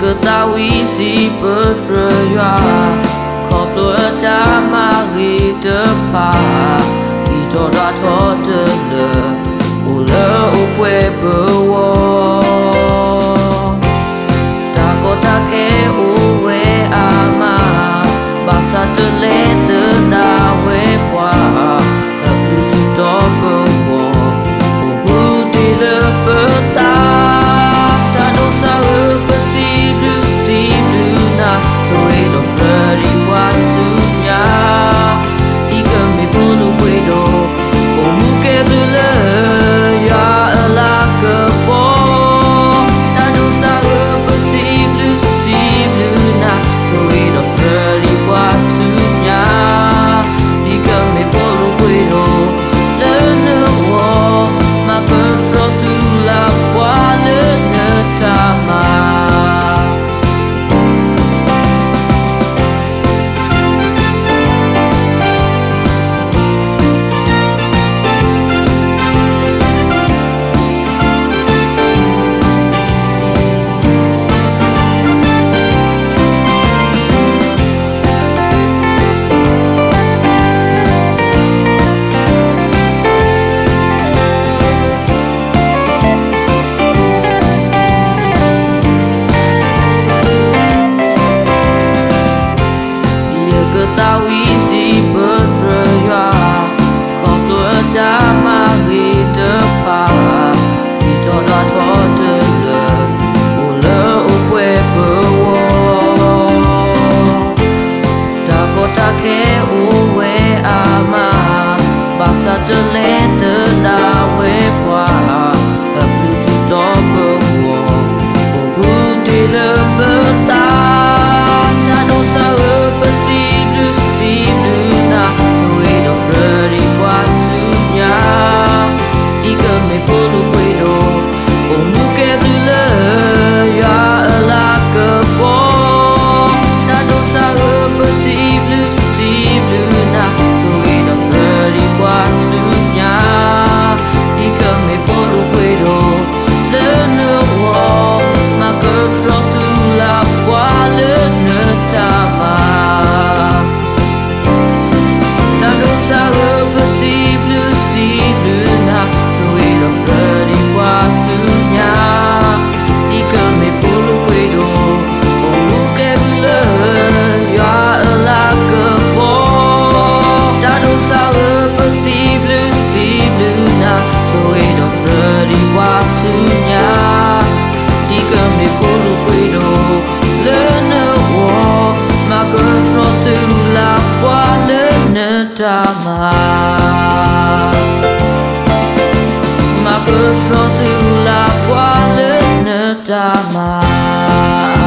ketahui si berjaya Koplo ada mari depan Kita dah todele Ule upwe bewong Takut take uwe ama Basa tele tenawe kwa Lalu juta bewong Ubu tile petang Tak dosa bersilu-silu Soe do freri wasunya Ika me bulu wedo O muke bule ya elah kepo Tak dosa bersilu-silu Soe do freri wasunya Ika me bulu wedo Lene wo Maka suatu lapwa lene tamat ketahui si berjaya Koplo ada mari depan Kita dah todele Ule upwe bewong Takut take uwe ama Basa tele tenawe kwa Lalu juta bewong Ubu tile betang Tak dosa Luna, soe do freri wasunya Ika me pulu wedo O muke bule ya elah kepo Tak dosa bersilu-siluna Soe do freri wasunya Ika me pulu wedo Lene wo Maka suatu lapwa lene tamat Maka suatu lapwa lene tamat